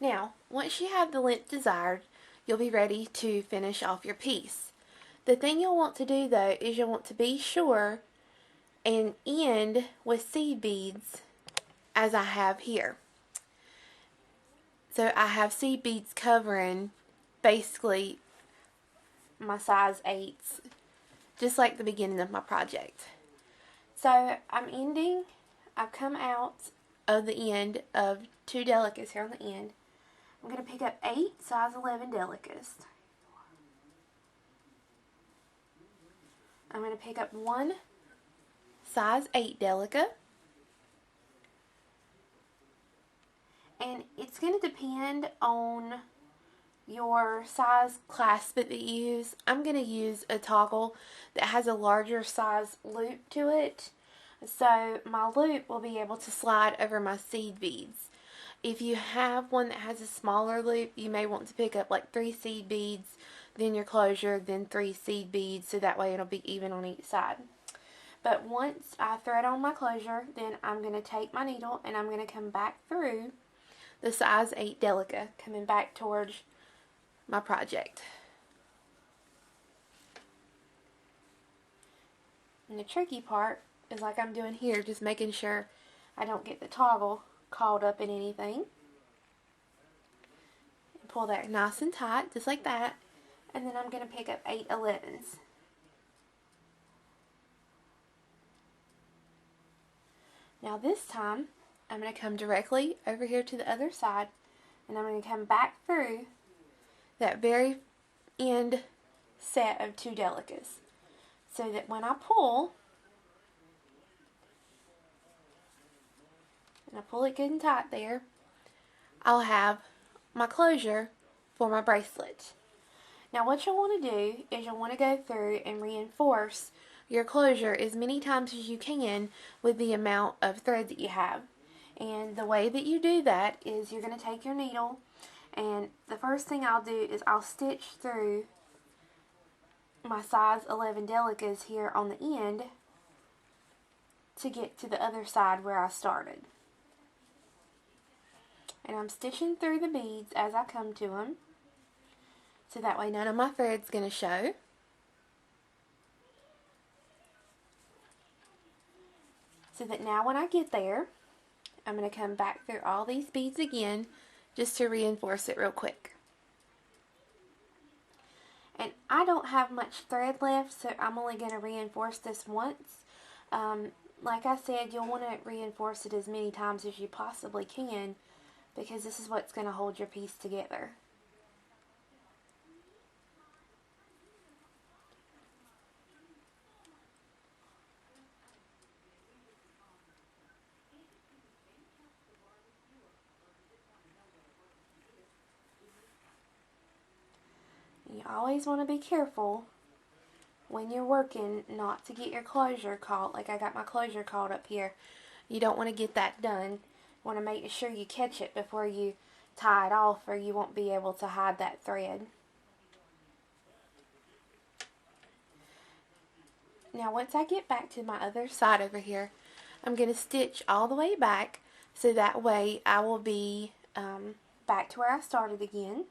Now, once you have the length desired, you'll be ready to finish off your piece. The thing you'll want to do though is you'll want to be sure and end with seed beads as I have here. So I have seed beads covering basically my size 8s, just like the beginning of my project. So I've come out of the end of 2 delicas here on the end. I'm going to pick up 8 size 11 delicas. I'm going to pick up 1 size 8 delica. And it's going to depend on your size clasp that you use. I'm going to use a toggle that has a larger size loop to it. So my loop will be able to slide over my seed beads. If you have one that has a smaller loop, you may want to pick up like 3 seed beads, then your closure, then 3 seed beads, so that way it'll be even on each side. But once I thread on my closure, then I'm going to take my needle and I'm going to come back through the size 8 delica, coming back towards my project. And the tricky part is like I'm doing here, just making sure I don't get the toggle caught up in anything. And pull that nice and tight, just like that. And then I'm going to pick up 8 11s. Now this time, I'm going to come directly over here to the other side, and I'm going to come back through that very end set of 2 delicas, so that when I pull, and I pull it good and tight there, I'll have my closure for my bracelet. Now what you'll want to do is you'll want to go through and reinforce your closure as many times as you can with the amount of thread that you have. And the way that you do that is you're going to take your needle, and the first thing I'll do is I'll stitch through my size 11 delicas here on the end to get to the other side where I started. And I'm stitching through the beads as I come to them, so that way none of my thread's going to show. So that now when I get there, I'm going to come back through all these beads again just to reinforce it real quick. And I don't have much thread left, so I'm only going to reinforce this once. Like I said, you'll want to reinforce it as many times as you possibly can, because this is what's going to hold your piece together. You always want to be careful when you're working not to get your closure caught. Like I got my closure caught up here. You don't want to get that done. You want to make sure you catch it before you tie it off, or you won't be able to hide that thread. Now once I get back to my other side over here, I'm going to stitch all the way back, so that way I will be back to where I started again.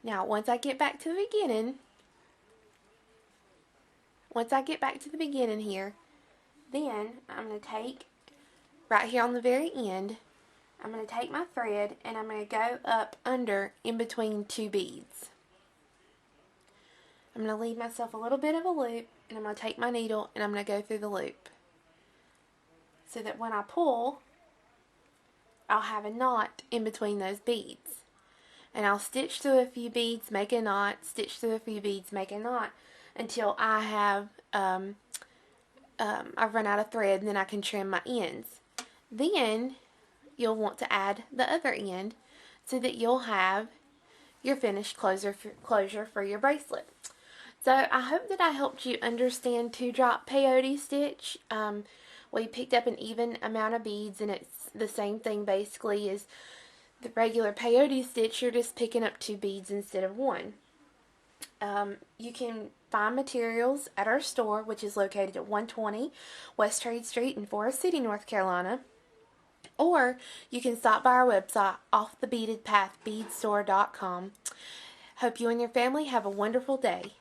Now, once I get back to the beginning here, then I'm going to take, right here on the very end, I'm going to take my thread and I'm going to go up under in between 2 beads. I'm going to leave myself a little bit of a loop, and I'm going to take my needle and I'm going to go through the loop, so that when I pull, I'll have a knot in between those beads. And I'll stitch through a few beads, make a knot, stitch through a few beads, make a knot, until I have, I've run out of thread, and then I can trim my ends. Then you'll want to add the other end, so that you'll have your finished closure for your bracelet. So I hope that I helped you understand 2-drop peyote stitch. We picked up an even amount of beads, and it's the same thing basically as the regular peyote stitch. You're just picking up 2 beads instead of 1. You can find materials at our store, which is located at 120 West Trade Street in Forest City, North Carolina. Or you can stop by our website, offthebeadedpath beadstore.com. Hope you and your family have a wonderful day.